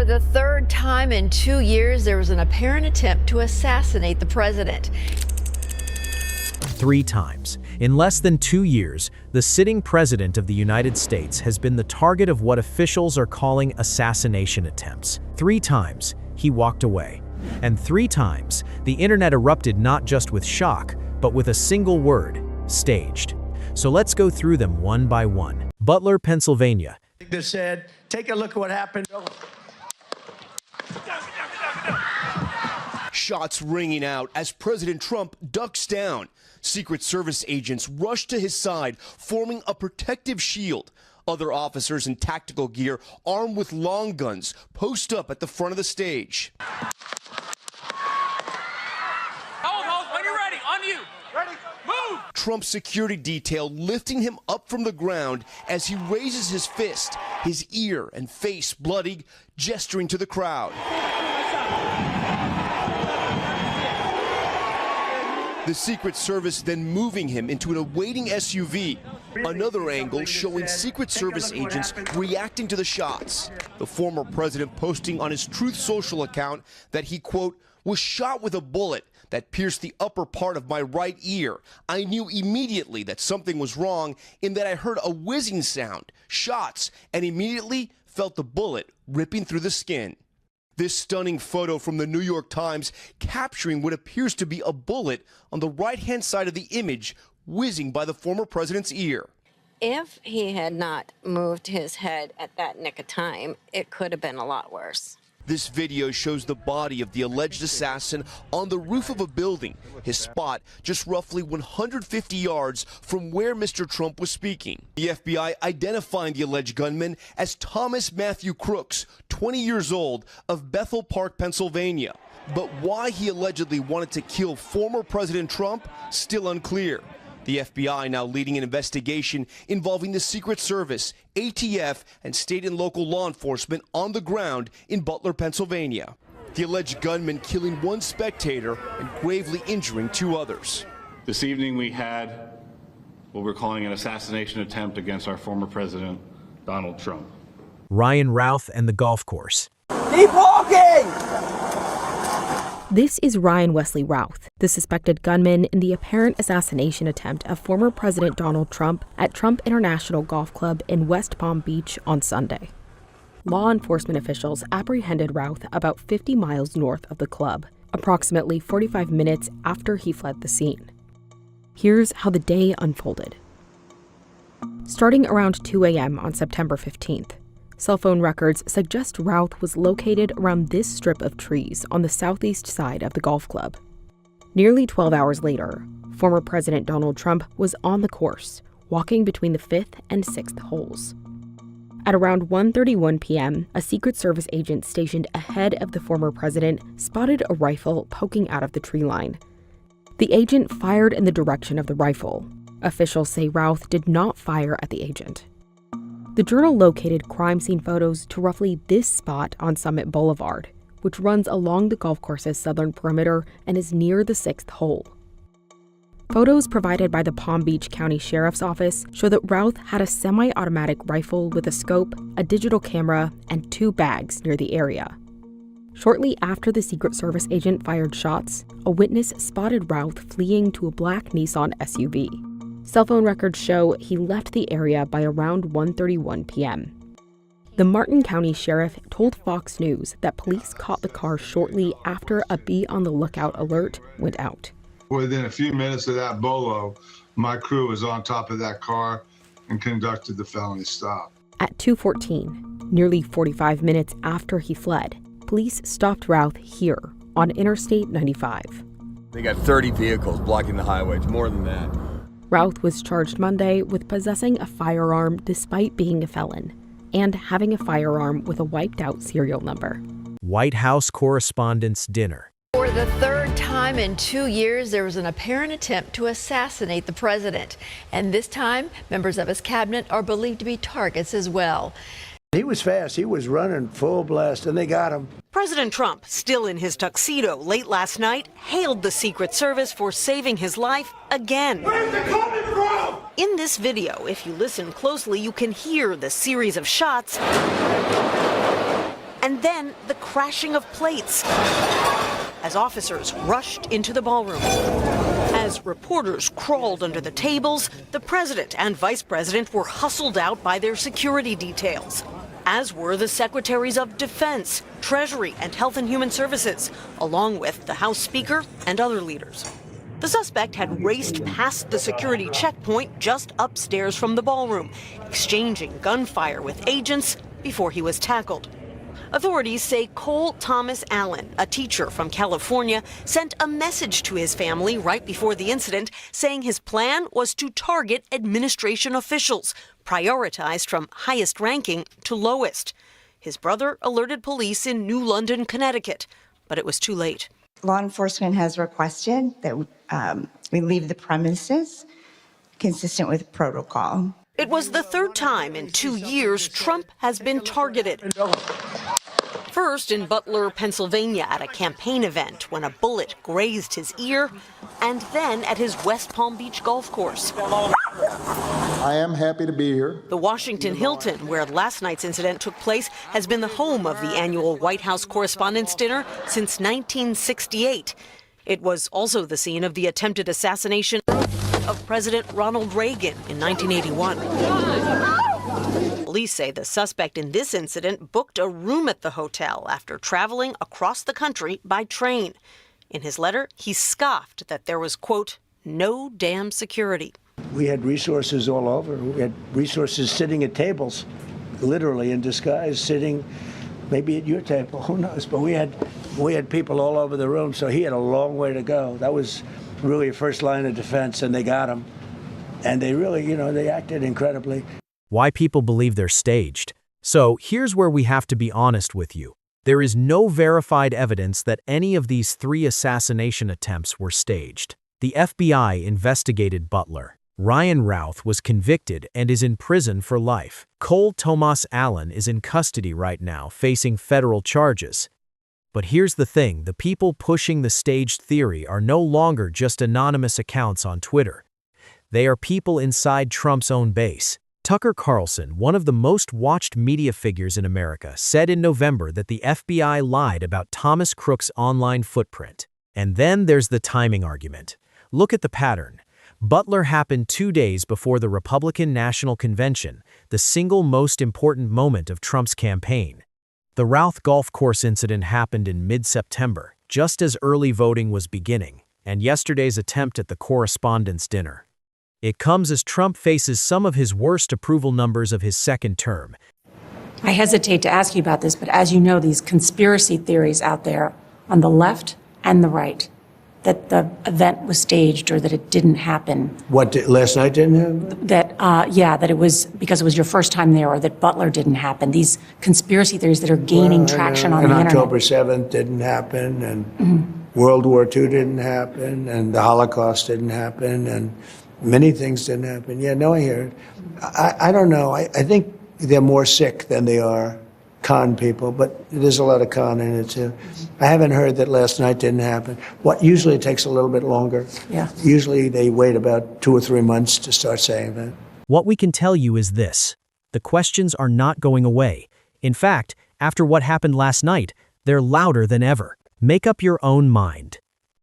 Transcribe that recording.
the third time in 2 years, there was an apparent attempt to assassinate the president. 3 times. In less than 2 years, the sitting president of the United States has been the target of what officials are calling assassination attempts. 3 times, he walked away. And 3 times, the internet erupted not just with shock, but with a single word: staged. So let's go through them one by one. Butler, Pennsylvania. They said, take a look at what happened. Shots ringing out as President Trump ducks down. Secret Service agents rush to his side, forming a protective shield. Other officers in tactical gear, armed with long guns, post up at the front of the stage. Hold, when you're ready, on you. Ready, move! Trump's security detail lifting him up from the ground as he raises his fist, his ear and face bloody, gesturing to the crowd. The Secret Service then moving him into an awaiting SUV. Another angle showing Secret Service agents reacting to the shots. The former president posting on his Truth Social account that he, quote, was shot with a bullet that pierced the upper part of my right ear. I knew immediately that something was wrong in that I heard a whizzing sound, shots, and immediately felt the bullet ripping through the skin. This stunning photo from the New York Times capturing what appears to be a bullet on the right-hand side of the image whizzing by the former president's ear. If he had not moved his head at that nick of time, it could have been a lot worse. This video shows the body of the alleged assassin on the roof of a building, his spot just roughly 150 yards from where Mr. Trump was speaking. The FBI identifying the alleged gunman as Thomas Matthew Crooks, 20 years old, of Bethel Park, Pennsylvania. But why he allegedly wanted to kill former President Trump, still unclear. The FBI now leading an investigation involving the Secret Service, ATF, and state and local law enforcement on the ground in Butler, Pennsylvania. The alleged gunman killing one spectator and gravely injuring 2 others. This evening we had what we're calling an assassination attempt against our former president, Donald Trump. Ryan Routh and the golf course. Keep walking! This is Ryan Wesley Routh, the suspected gunman in the apparent assassination attempt of former President Donald Trump at Trump International Golf Club in West Palm Beach on Sunday. Law enforcement officials apprehended Routh about 50 miles north of the club, approximately 45 minutes after he fled the scene. Here's how the day unfolded. Starting around 2 a.m. on September 15th, cell phone records suggest Routh was located around this strip of trees on the southeast side of the golf club. Nearly 12 hours later, former President Donald Trump was on the course, walking between the 5th and 6th holes. At around 1:31 p.m., a Secret Service agent stationed ahead of the former president spotted a rifle poking out of the tree line. The agent fired in the direction of the rifle. Officials say Routh did not fire at the agent. The Journal located crime scene photos to roughly this spot on Summit Boulevard, which runs along the golf course's southern perimeter and is near the 6th hole. Photos provided by the Palm Beach County Sheriff's Office show that Routh had a semi-automatic rifle with a scope, a digital camera, and 2 bags near the area. Shortly after the Secret Service agent fired shots, a witness spotted Routh fleeing to a black Nissan SUV. Cell phone records show he left the area by around 1:31 p.m. The Martin County Sheriff told Fox News that police caught the car shortly after a be on the lookout alert went out. Within a few minutes of that bolo, my crew was on top of that car and conducted the felony stop. At 2:14, nearly 45 minutes after he fled, police stopped Routh here on Interstate 95. They got 30 vehicles blocking the highway. It's more than that. Routh was charged Monday with possessing a firearm despite being a felon and having a firearm with a wiped-out serial number. White House Correspondents' Dinner. For the third time in 2 years, there was an apparent attempt to assassinate the president. And this time, members of his cabinet are believed to be targets as well. He was fast. He was running full blast, and they got him. President Trump, still in his tuxedo late last night, hailed the Secret Service for saving his life again. Where's it coming from? In this video, if you listen closely, you can hear the series of shots and then the crashing of plates as officers rushed into the ballroom. As reporters crawled under the tables, the president and vice president were hustled out by their security details, as were the secretaries of Defense, Treasury, and Health and Human Services, along with the House Speaker and other leaders. The suspect had raced past the security checkpoint just upstairs from the ballroom, exchanging gunfire with agents before he was tackled. Authorities say Cole Thomas Allen, a teacher from California, sent a message to his family right before the incident saying his plan was to target administration officials, prioritized from highest ranking to lowest. His brother alerted police in New London, Connecticut, but it was too late. Law enforcement has requested that we leave the premises consistent with protocol. It was the third time in 2 years Trump has been targeted. First in Butler, Pennsylvania at a campaign event when a bullet grazed his ear, and then at his West Palm Beach golf course. I am happy to be here. The Washington Hilton, where last night's incident took place, has been the home of the annual White House Correspondents' Dinner since 1968. It was also the scene of the attempted assassination of President Ronald Reagan in 1981. Police say the suspect in this incident booked a room at the hotel after traveling across the country by train. In his letter, he scoffed that there was, quote, no damn security. We had resources all over. We had resources sitting at tables, literally in disguise, sitting maybe at your table, who knows? But we had people all over the room, so he had a long way to go. That was really a first line of defense, and they got him. And they really, they acted incredibly. Why people believe they're staged. So here's where we have to be honest with you. There is no verified evidence that any of these 3 assassination attempts were staged. The FBI investigated Butler. Ryan Routh was convicted and is in prison for life. Cole Thomas Allen is in custody right now, facing federal charges. But here's the thing, the people pushing the staged theory are no longer just anonymous accounts on Twitter. They are people inside Trump's own base. Tucker Carlson, one of the most watched media figures in America, said in November that the FBI lied about Thomas Crook's online footprint. And then there's the timing argument. Look at the pattern. Butler happened 2 days before the Republican National Convention, the single most important moment of Trump's campaign. The Routh golf course incident happened in mid-September, just as early voting was beginning, and yesterday's attempt at the Correspondents' Dinner. It comes as Trump faces some of his worst approval numbers of his second term. I hesitate to ask you about this, but as you know, these conspiracy theories out there on the left and the right, that the event was staged or that it didn't happen. Last night didn't happen? That it was because it was your first time there, or that Butler didn't happen. These conspiracy theories that are gaining traction on the internet. And October 7th didn't happen, and World War II didn't happen, and the Holocaust didn't happen, and many things didn't happen. Yeah, no, I hear it. I don't know. I think they're more sick than they are con people, but there's a lot of con in it too. I haven't heard that last night didn't happen. Usually it takes a little bit longer. Yeah. Usually they wait about 2 or 3 months to start saying that. What we can tell you is this. The questions are not going away. In fact, after what happened last night, they're louder than ever. Make up your own mind.